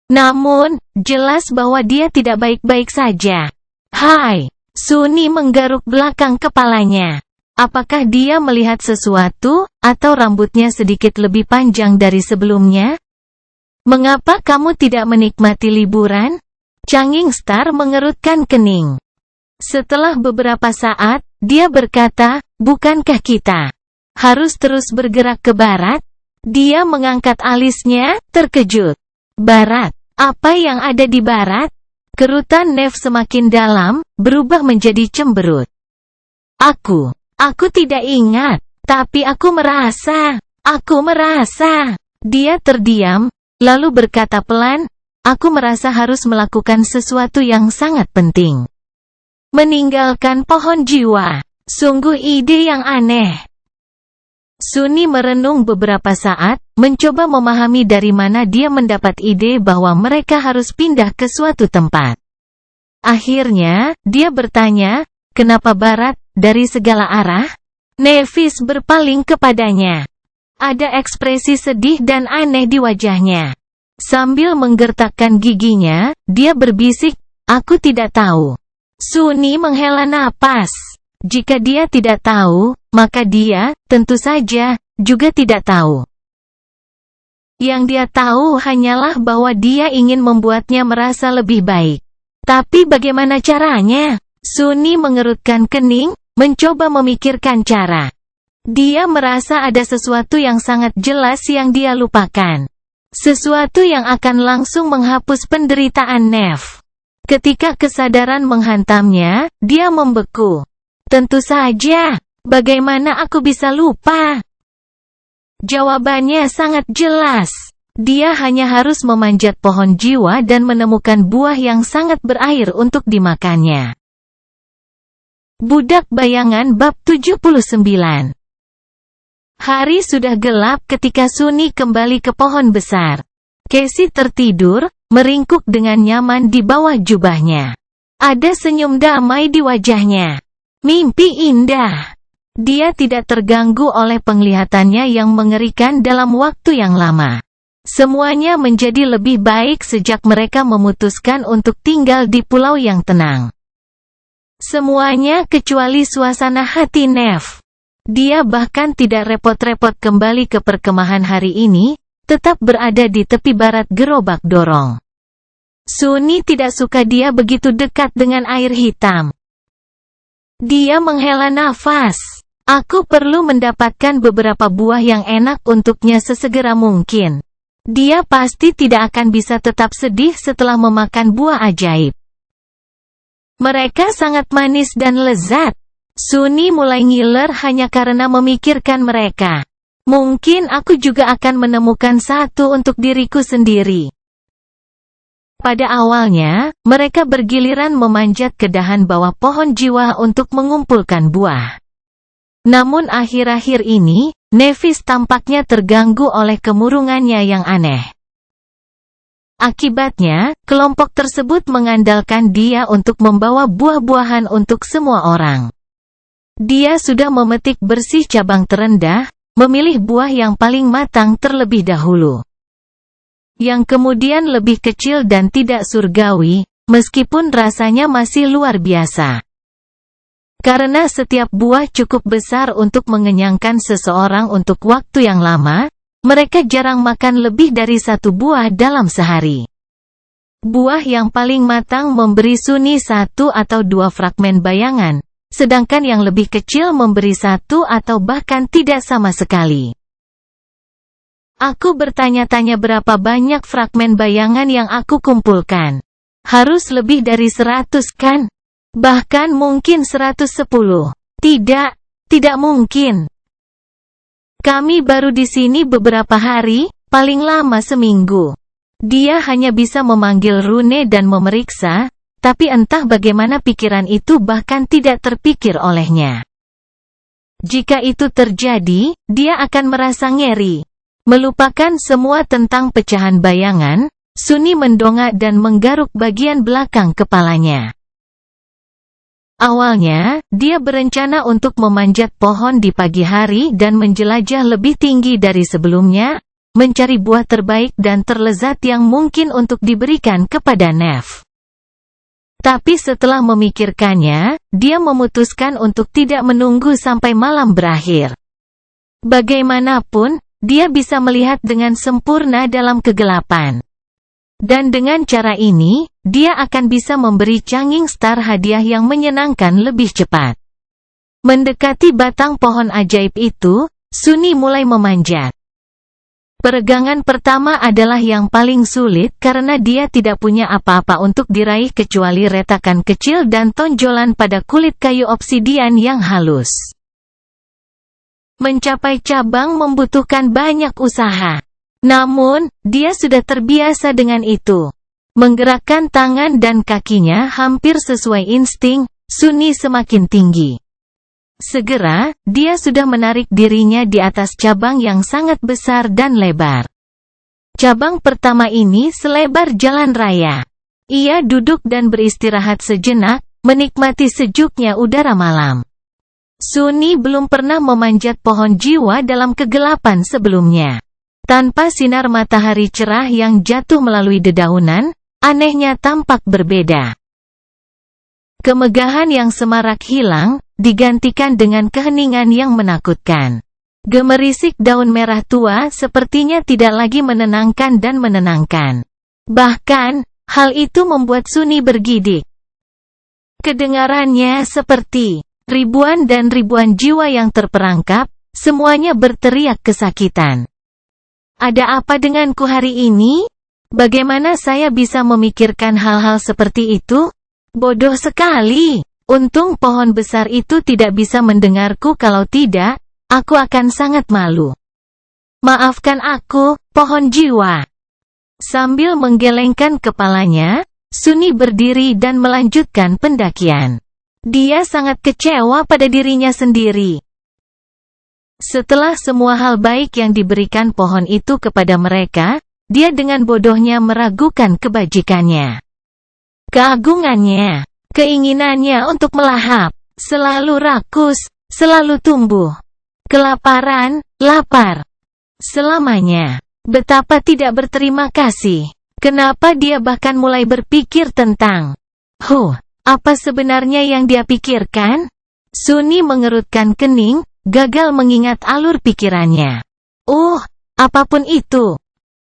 S1: Namun, jelas bahwa dia tidak baik-baik saja. "Hai." Sunni menggaruk belakang kepalanya. Apakah dia melihat sesuatu, atau rambutnya sedikit lebih panjang dari sebelumnya? "Mengapa kamu tidak menikmati liburan?" Changing Star mengerutkan kening. Setelah beberapa saat, dia berkata, "Bukankah kita harus terus bergerak ke barat?" Dia mengangkat alisnya, terkejut. "Barat? Apa yang ada di barat?" Kerutan Nev semakin dalam, berubah menjadi cemberut. Aku tidak ingat, tapi aku merasa. Dia terdiam, lalu berkata pelan, "Aku merasa harus melakukan sesuatu yang sangat penting. Meninggalkan pohon jiwa. Sungguh ide yang aneh." Sunni merenung beberapa saat, mencoba memahami dari mana dia mendapat ide bahwa mereka harus pindah ke suatu tempat. Akhirnya, dia bertanya, "Kenapa barat, dari segala arah?" Nevis berpaling kepadanya. Ada ekspresi sedih dan aneh di wajahnya. Sambil menggertakkan giginya, dia berbisik, "Aku tidak tahu." Sunni menghela napas. Jika dia tidak tahu, maka dia, tentu saja, juga tidak tahu. Yang dia tahu hanyalah bahwa dia ingin membuatnya merasa lebih baik. Tapi bagaimana caranya? Sunni mengerutkan kening, mencoba memikirkan cara. Dia merasa ada sesuatu yang sangat jelas yang dia lupakan. Sesuatu yang akan langsung menghapus penderitaan Nev. Ketika kesadaran menghantamnya, dia membeku. "Tentu saja. Bagaimana aku bisa lupa?" Jawabannya sangat jelas. Dia hanya harus memanjat pohon jiwa dan menemukan buah yang sangat berair untuk dimakannya. Budak Bayangan bab 79. Hari sudah gelap ketika Sunny kembali ke pohon besar. Casey tertidur, meringkuk dengan nyaman di bawah jubahnya. Ada senyum damai di wajahnya. Mimpi indah. Dia tidak terganggu oleh penglihatannya yang mengerikan dalam waktu yang lama. Semuanya menjadi lebih baik sejak mereka memutuskan untuk tinggal di pulau yang tenang. Semuanya kecuali suasana hati Neve. Dia bahkan tidak repot-repot kembali ke perkemahan hari ini, tetap berada di tepi barat gerobak dorong. Sunny tidak suka dia begitu dekat dengan air hitam. Dia menghela nafas. Aku perlu mendapatkan beberapa buah yang enak untuknya sesegera mungkin. Dia pasti tidak akan bisa tetap sedih setelah memakan buah ajaib. Mereka sangat manis dan lezat. Sunny mulai ngiler hanya karena memikirkan mereka. Mungkin aku juga akan menemukan satu untuk diriku sendiri. Pada awalnya, mereka bergiliran memanjat ke dahan bawah pohon jiwa untuk mengumpulkan buah. Namun akhir-akhir ini, Nevis tampaknya terganggu oleh kemurungannya yang aneh. Akibatnya, kelompok tersebut mengandalkan dia untuk membawa buah-buahan untuk semua orang. Dia sudah memetik bersih cabang terendah, memilih buah yang paling matang terlebih dahulu. Yang kemudian lebih kecil dan tidak surgawi, meskipun rasanya masih luar biasa. Karena setiap buah cukup besar untuk mengenyangkan seseorang untuk waktu yang lama, mereka jarang makan lebih dari satu buah dalam sehari. Buah yang paling matang memberi Sunny 1 atau 2 fragmen bayangan, sedangkan yang lebih kecil memberi 1 atau bahkan tidak sama sekali. Aku bertanya-tanya berapa banyak fragmen bayangan yang aku kumpulkan. Harus lebih dari 100 kan? Bahkan mungkin 110. Tidak mungkin. Kami baru di sini beberapa hari, paling lama seminggu. Dia hanya bisa memanggil rune dan memeriksa, tapi entah bagaimana pikiran itu bahkan tidak terpikir olehnya. Jika itu terjadi, dia akan merasa ngeri. Melupakan semua tentang pecahan bayangan, Sunny mendongak dan menggaruk bagian belakang kepalanya. Awalnya, dia berencana untuk memanjat pohon di pagi hari dan menjelajah lebih tinggi dari sebelumnya, mencari buah terbaik dan terlezat yang mungkin untuk diberikan kepada Neve. Tapi setelah memikirkannya, dia memutuskan untuk tidak menunggu sampai malam berakhir. Bagaimanapun, dia bisa melihat dengan sempurna dalam kegelapan. Dan dengan cara ini, dia akan bisa memberi Changing Star hadiah yang menyenangkan lebih cepat. Mendekati batang pohon ajaib itu, Sunny mulai memanjat. Peregangan pertama adalah yang paling sulit karena dia tidak punya apa-apa untuk diraih kecuali retakan kecil dan tonjolan pada kulit kayu obsidian yang halus. Mencapai cabang membutuhkan banyak usaha. Namun, dia sudah terbiasa dengan itu. Menggerakkan tangan dan kakinya hampir sesuai insting, Sunny semakin tinggi. Segera, dia sudah menarik dirinya di atas cabang yang sangat besar dan lebar. Cabang pertama ini selebar jalan raya. Ia duduk dan beristirahat sejenak, menikmati sejuknya udara malam. Sunny belum pernah memanjat pohon jiwa dalam kegelapan sebelumnya. Tanpa sinar matahari cerah yang jatuh melalui dedaunan, anehnya tampak berbeda. Kemegahan yang semarak hilang, digantikan dengan keheningan yang menakutkan. Gemerisik daun merah tua sepertinya tidak lagi menenangkan dan menenangkan. Bahkan, hal itu membuat Sunny bergidik. Kedengarannya seperti ribuan dan ribuan jiwa yang terperangkap, semuanya berteriak kesakitan. Ada apa denganku hari ini? Bagaimana saya bisa memikirkan hal-hal seperti itu? Bodoh sekali. Untung pohon besar itu tidak bisa mendengarku, kalau tidak, aku akan sangat malu. Maafkan aku, pohon jiwa. Sambil menggelengkan kepalanya, Sunny berdiri dan melanjutkan pendakian. Dia sangat kecewa pada dirinya sendiri. Setelah semua hal baik yang diberikan pohon itu kepada mereka, dia dengan bodohnya meragukan kebajikannya. Keagungannya, keinginannya untuk melahap, selalu rakus, selalu tumbuh. Kelaparan, lapar. Selamanya. Betapa tidak berterima kasih. Kenapa dia bahkan mulai berpikir tentang, apa sebenarnya yang dia pikirkan? Sunny mengerutkan kening, gagal mengingat alur pikirannya. Apapun itu.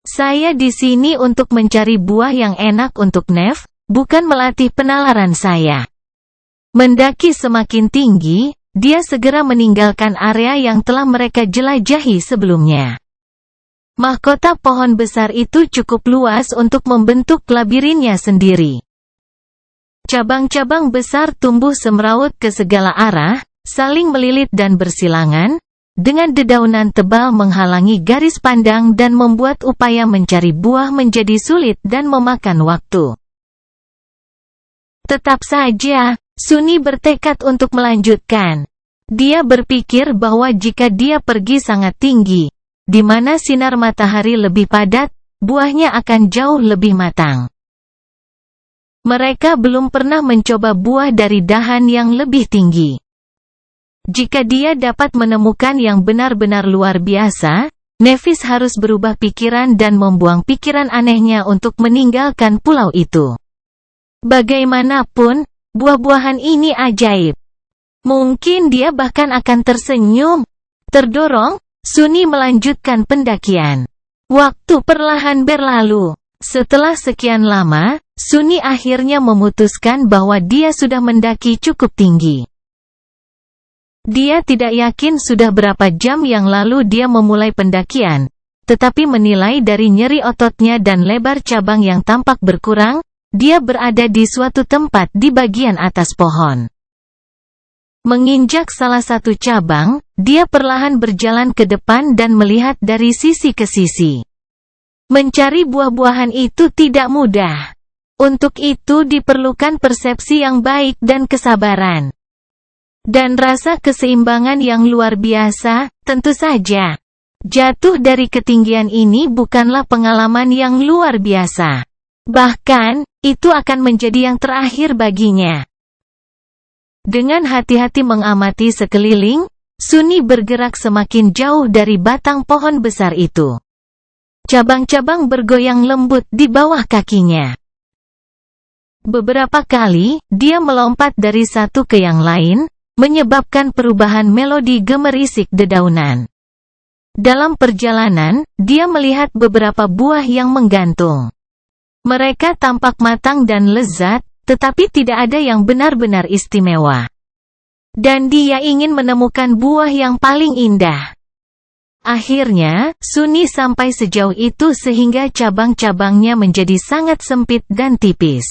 S1: Saya di sini untuk mencari buah yang enak untuk Neve, bukan melatih penalaran saya. Mendaki semakin tinggi, dia segera meninggalkan area yang telah mereka jelajahi sebelumnya. Mahkota pohon besar itu cukup luas untuk membentuk labirinnya sendiri. Cabang-cabang besar tumbuh semraut ke segala arah, saling melilit dan bersilangan, dengan dedaunan tebal menghalangi garis pandang dan membuat upaya mencari buah menjadi sulit dan memakan waktu. Tetap saja, Sunny bertekad untuk melanjutkan. Dia berpikir bahwa jika dia pergi sangat tinggi, di mana sinar matahari lebih padat, buahnya akan jauh lebih matang. Mereka belum pernah mencoba buah dari dahan yang lebih tinggi. Jika dia dapat menemukan yang benar-benar luar biasa, Nevis harus berubah pikiran dan membuang pikiran anehnya untuk meninggalkan pulau itu. Bagaimanapun, buah-buahan ini ajaib. Mungkin dia bahkan akan tersenyum. Terdorong, Sunny melanjutkan pendakian. Waktu perlahan berlalu. Setelah sekian lama, Sunny akhirnya memutuskan bahwa dia sudah mendaki cukup tinggi. Dia tidak yakin sudah berapa jam yang lalu dia memulai pendakian, tetapi menilai dari nyeri ototnya dan lebar cabang yang tampak berkurang, dia berada di suatu tempat di bagian atas pohon. Menginjak salah satu cabang, dia perlahan berjalan ke depan dan melihat dari sisi ke sisi. Mencari buah-buahan itu tidak mudah. Untuk itu diperlukan persepsi yang baik dan kesabaran. Dan rasa keseimbangan yang luar biasa, tentu saja. Jatuh dari ketinggian ini bukanlah pengalaman yang luar biasa. Bahkan, itu akan menjadi yang terakhir baginya. Dengan hati-hati mengamati sekeliling, Sunny bergerak semakin jauh dari batang pohon besar itu. Cabang-cabang bergoyang lembut di bawah kakinya. Beberapa kali, dia melompat dari satu ke yang lain, menyebabkan perubahan melodi gemerisik dedaunan. Dalam perjalanan, dia melihat beberapa buah yang menggantung. Mereka tampak matang dan lezat, tetapi tidak ada yang benar-benar istimewa. Dan dia ingin menemukan buah yang paling indah. Akhirnya, Sunny sampai sejauh itu sehingga cabang-cabangnya menjadi sangat sempit dan tipis.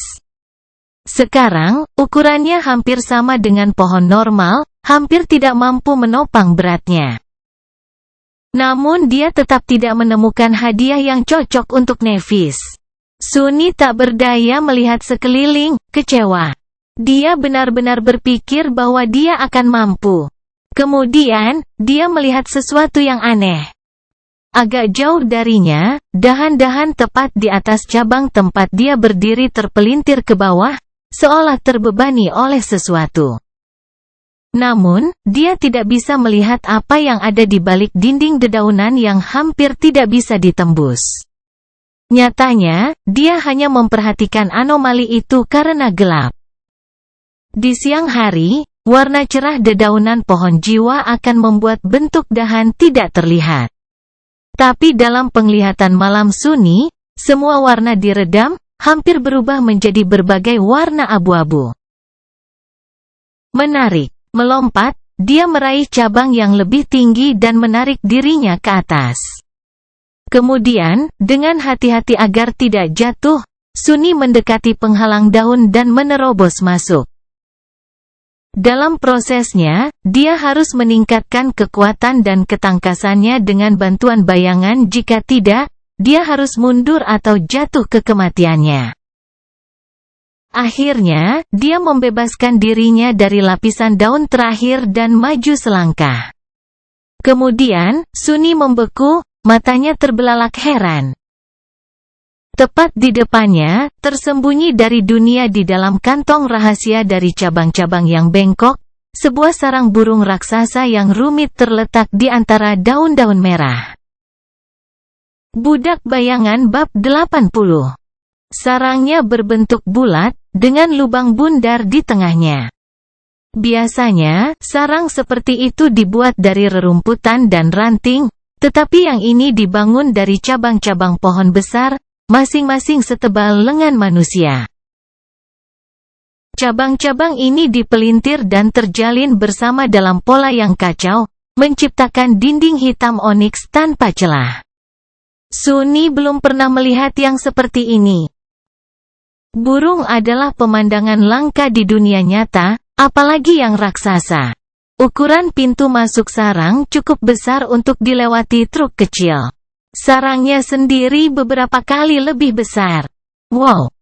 S1: Sekarang, ukurannya hampir sama dengan pohon normal, hampir tidak mampu menopang beratnya. Namun dia tetap tidak menemukan hadiah yang cocok untuk Nevis. Sunny tak berdaya melihat sekeliling, kecewa. Dia benar-benar berpikir bahwa dia akan mampu. Kemudian, dia melihat sesuatu yang aneh. Agak jauh darinya, dahan-dahan tepat di atas cabang tempat dia berdiri terpelintir ke bawah, seolah terbebani oleh sesuatu. Namun, dia tidak bisa melihat apa yang ada di balik dinding dedaunan yang hampir tidak bisa ditembus. Nyatanya, dia hanya memperhatikan anomali itu karena gelap. Di siang hari, warna cerah dedaunan pohon jiwa akan membuat bentuk dahan tidak terlihat. Tapi dalam penglihatan malam Sunny, semua warna diredam, hampir berubah menjadi berbagai warna abu-abu. Menarik, melompat, dia meraih cabang yang lebih tinggi dan menarik dirinya ke atas. Kemudian, dengan hati-hati agar tidak jatuh, Sunny mendekati penghalang daun dan menerobos masuk. Dalam prosesnya, dia harus meningkatkan kekuatan dan ketangkasannya dengan bantuan bayangan. Jika tidak, dia harus mundur atau jatuh ke kematiannya. Akhirnya, dia membebaskan dirinya dari lapisan daun terakhir dan maju selangkah. Kemudian, Sunny membeku, matanya terbelalak heran. Tepat di depannya, tersembunyi dari dunia di dalam kantong rahasia dari cabang-cabang yang bengkok, sebuah sarang burung raksasa yang rumit terletak di antara daun-daun merah. Budak Bayangan Bab 80. Sarangnya berbentuk bulat, dengan lubang bundar di tengahnya. Biasanya, sarang seperti itu dibuat dari rerumputan dan ranting, tetapi yang ini dibangun dari cabang-cabang pohon besar, masing-masing setebal lengan manusia. Cabang-cabang ini dipelintir dan terjalin bersama dalam pola yang kacau, menciptakan dinding hitam oniks tanpa celah. Sunny belum pernah melihat yang seperti ini. Burung adalah pemandangan langka di dunia nyata, apalagi yang raksasa. Ukuran pintu masuk sarang cukup besar untuk dilewati truk kecil. Sarangnya sendiri beberapa kali lebih besar. Wow!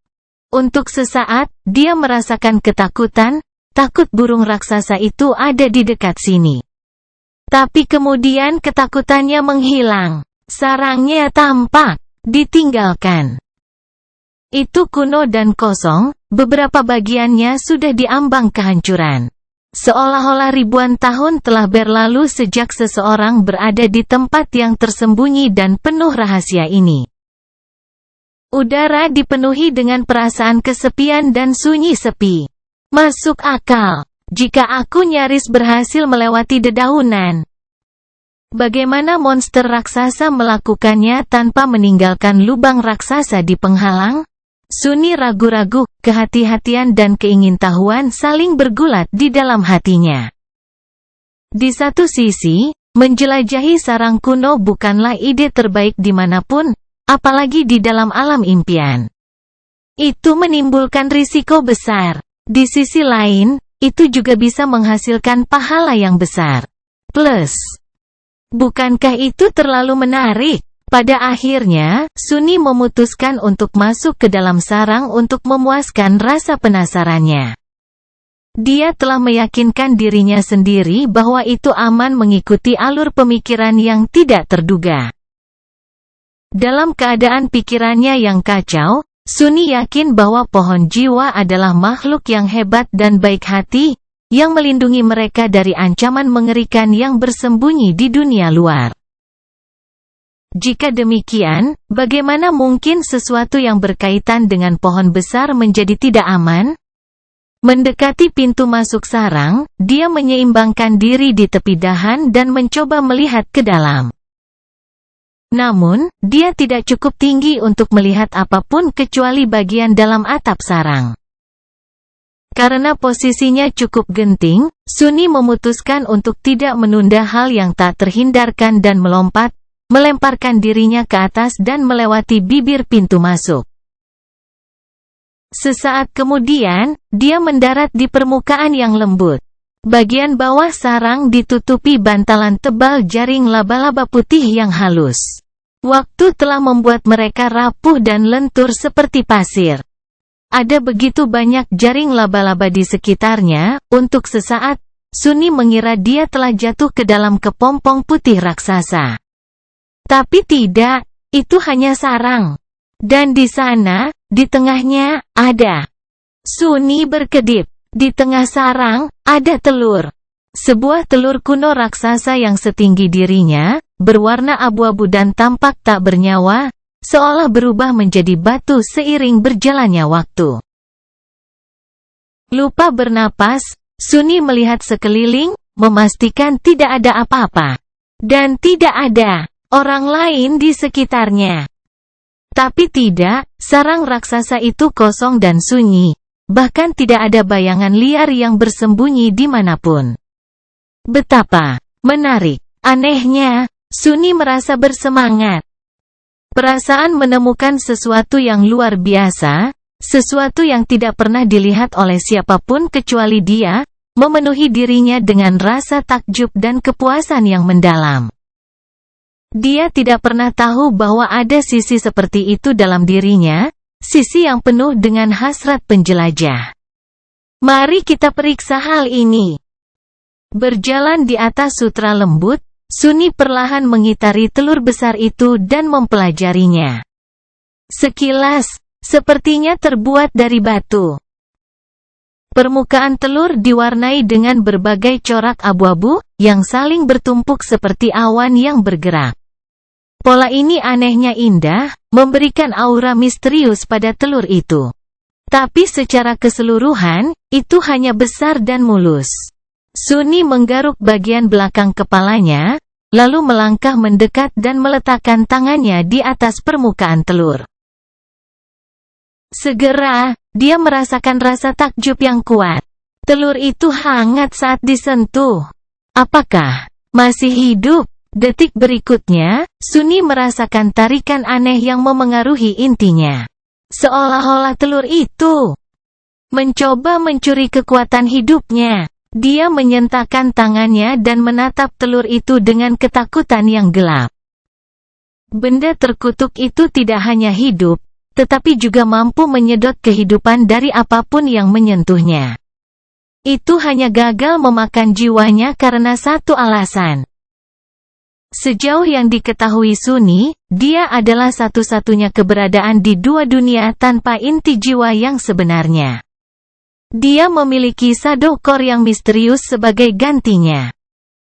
S1: Untuk sesaat, dia merasakan ketakutan, takut burung raksasa itu ada di dekat sini. Tapi kemudian ketakutannya menghilang. Sarangnya tampak ditinggalkan. Itu kuno dan kosong, beberapa bagiannya sudah diambang kehancuran. Seolah-olah ribuan tahun telah berlalu sejak seseorang berada di tempat yang tersembunyi dan penuh rahasia ini. Udara dipenuhi dengan perasaan kesepian dan sunyi sepi. Masuk akal, jika aku nyaris berhasil melewati dedaunan. Bagaimana monster raksasa melakukannya tanpa meninggalkan lubang raksasa di penghalang? Sunny ragu-ragu, kehati-hatian dan keingintahuan saling bergulat di dalam hatinya. Di satu sisi, menjelajahi sarang kuno bukanlah ide terbaik dimanapun, apalagi di dalam alam impian. Itu menimbulkan risiko besar. Di sisi lain, itu juga bisa menghasilkan pahala yang besar. Plus, bukankah itu terlalu menarik? Pada akhirnya, Sunny memutuskan untuk masuk ke dalam sarang untuk memuaskan rasa penasarannya. Dia telah meyakinkan dirinya sendiri bahwa itu aman mengikuti alur pemikiran yang tidak terduga. Dalam keadaan pikirannya yang kacau, Sunny yakin bahwa pohon jiwa adalah makhluk yang hebat dan baik hati, yang melindungi mereka dari ancaman mengerikan yang bersembunyi di dunia luar. Jika demikian, bagaimana mungkin sesuatu yang berkaitan dengan pohon besar menjadi tidak aman? Mendekati pintu masuk sarang, dia menyeimbangkan diri di tepi dahan dan mencoba melihat ke dalam. Namun, dia tidak cukup tinggi untuk melihat apapun kecuali bagian dalam atap sarang. Karena posisinya cukup genting, Sunny memutuskan untuk tidak menunda hal yang tak terhindarkan dan melompat, melemparkan dirinya ke atas dan melewati bibir pintu masuk. Sesaat kemudian, dia mendarat di permukaan yang lembut. Bagian bawah sarang ditutupi bantalan tebal jaring laba-laba putih yang halus. Waktu telah membuat mereka rapuh dan lentur seperti pasir. Ada begitu banyak jaring laba-laba di sekitarnya, untuk sesaat, Sunny mengira dia telah jatuh ke dalam kepompong putih raksasa. Tapi tidak, itu hanya sarang. Dan di sana, di tengahnya, ada. Sunny berkedip. Di tengah sarang, ada telur. Sebuah telur kuno raksasa yang setinggi dirinya, berwarna abu-abu dan tampak tak bernyawa, seolah berubah menjadi batu seiring berjalannya waktu. Lupa bernapas, Sunny melihat sekeliling, memastikan tidak ada apa-apa. Dan tidak ada orang lain di sekitarnya. Tapi tidak, sarang raksasa itu kosong dan sunyi. Bahkan tidak ada bayangan liar yang bersembunyi dimanapun. Betapa menarik. Anehnya, Sunny merasa bersemangat. Perasaan menemukan sesuatu yang luar biasa, sesuatu yang tidak pernah dilihat oleh siapapun kecuali dia, memenuhi dirinya dengan rasa takjub dan kepuasan yang mendalam. Dia tidak pernah tahu bahwa ada sisi seperti itu dalam dirinya, sisi yang penuh dengan hasrat penjelajah. Mari kita periksa hal ini. Berjalan di atas sutra lembut, Suni perlahan mengitari telur besar itu dan mempelajarinya. Sekilas, sepertinya terbuat dari batu. Permukaan telur diwarnai dengan berbagai corak abu-abu, yang saling bertumpuk seperti awan yang bergerak. Pola ini anehnya indah, memberikan aura misterius pada telur itu. Tapi secara keseluruhan, itu hanya besar dan mulus. Suni menggaruk bagian belakang kepalanya, lalu melangkah mendekat dan meletakkan tangannya di atas permukaan telur. Segera, dia merasakan rasa takjub yang kuat. Telur itu hangat saat disentuh. Apakah masih hidup? Detik berikutnya, Suni merasakan tarikan aneh yang memengaruhi intinya. Seolah-olah telur itu mencoba mencuri kekuatan hidupnya. Dia menyentakkan tangannya dan menatap telur itu dengan ketakutan yang gelap. Benda terkutuk itu tidak hanya hidup, tetapi juga mampu menyedot kehidupan dari apapun yang menyentuhnya. Itu hanya gagal memakan jiwanya karena satu alasan. Sejauh yang diketahui Suni, dia adalah satu-satunya keberadaan di dua dunia tanpa inti jiwa yang sebenarnya. Dia memiliki shadow core yang misterius sebagai gantinya.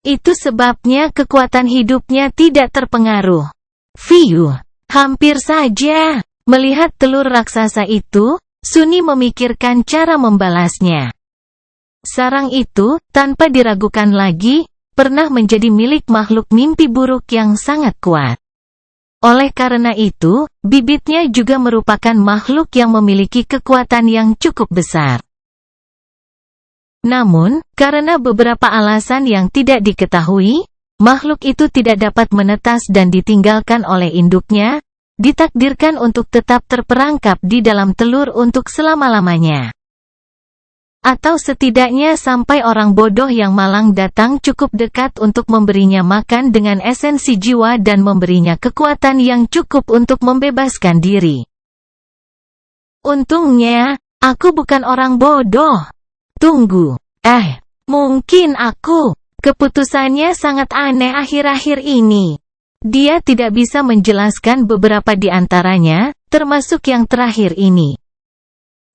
S1: Itu sebabnya kekuatan hidupnya tidak terpengaruh. Fiu, hampir saja. Melihat telur raksasa itu, Suni memikirkan cara membalasnya. Sarang itu, tanpa diragukan lagi, pernah menjadi milik makhluk mimpi buruk yang sangat kuat. Oleh karena itu, bibitnya juga merupakan makhluk yang memiliki kekuatan yang cukup besar. Namun, karena beberapa alasan yang tidak diketahui, makhluk itu tidak dapat menetas dan ditinggalkan oleh induknya, ditakdirkan untuk tetap terperangkap di dalam telur untuk selama-lamanya. Atau setidaknya sampai orang bodoh yang malang datang cukup dekat untuk memberinya makan dengan esensi jiwa dan memberinya kekuatan yang cukup untuk membebaskan diri. Untungnya, aku bukan orang bodoh. Tunggu. Mungkin aku. Keputusannya sangat aneh akhir-akhir ini. Dia tidak bisa menjelaskan beberapa di antaranya, termasuk yang terakhir ini.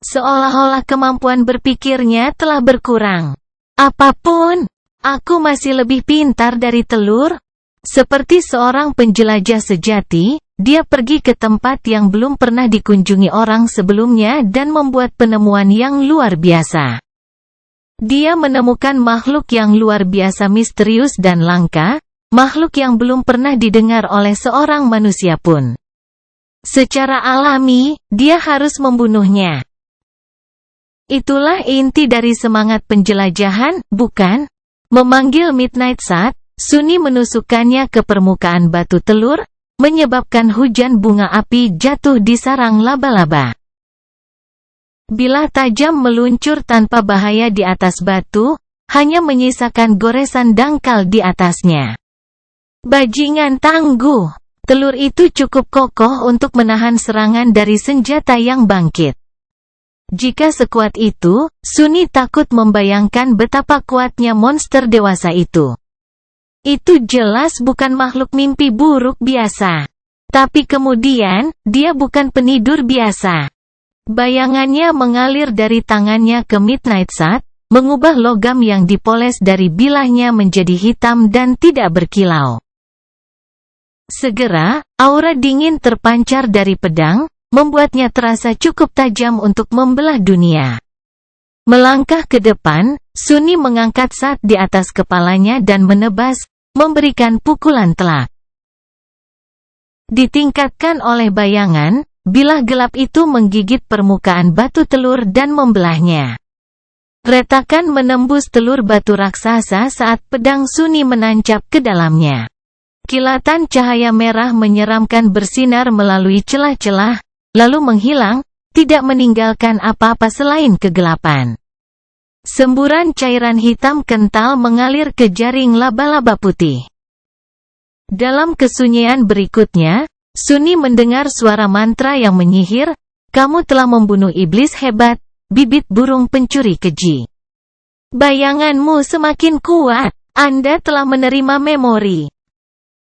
S1: Seolah-olah kemampuan berpikirnya telah berkurang. Apapun, aku masih lebih pintar dari telur. Seperti seorang penjelajah sejati, dia pergi ke tempat yang belum pernah dikunjungi orang sebelumnya dan membuat penemuan yang luar biasa. Dia menemukan makhluk yang luar biasa misterius dan langka, makhluk yang belum pernah didengar oleh seorang manusia pun. Secara alami, dia harus membunuhnya. Itulah inti dari semangat penjelajahan, bukan? Memanggil Midnight Sun, Suni menusukkannya ke permukaan batu telur, menyebabkan hujan bunga api jatuh di sarang laba-laba. Bilah tajam meluncur tanpa bahaya di atas batu, hanya menyisakan goresan dangkal di atasnya. Bajingan tangguh, telur itu cukup kokoh untuk menahan serangan dari senjata yang bangkit. Jika sekuat itu, Suni takut membayangkan betapa kuatnya monster dewasa itu. Itu jelas bukan makhluk mimpi buruk biasa. Tapi kemudian, dia bukan penidur biasa. Bayangannya mengalir dari tangannya ke Midnight Sun, mengubah logam yang dipoles dari bilahnya menjadi hitam dan tidak berkilau. Segera, aura dingin terpancar dari pedang, membuatnya terasa cukup tajam untuk membelah dunia. Melangkah ke depan, Suni mengangkat Sun di atas kepalanya dan menebas, memberikan pukulan telak. Ditingkatkan oleh bayangan, bilah gelap itu menggigit permukaan batu telur dan membelahnya. Retakan menembus telur batu raksasa saat pedang Suni menancap ke dalamnya. Kilatan cahaya merah menyeramkan bersinar melalui celah-celah, lalu menghilang, tidak meninggalkan apa-apa selain kegelapan. Semburan cairan hitam kental mengalir ke jaring laba-laba putih. Dalam kesunyian berikutnya, Sunny mendengar suara mantra yang menyihir, "Kamu telah membunuh iblis hebat, bibit burung pencuri keji. Bayanganmu semakin kuat. Anda telah menerima memori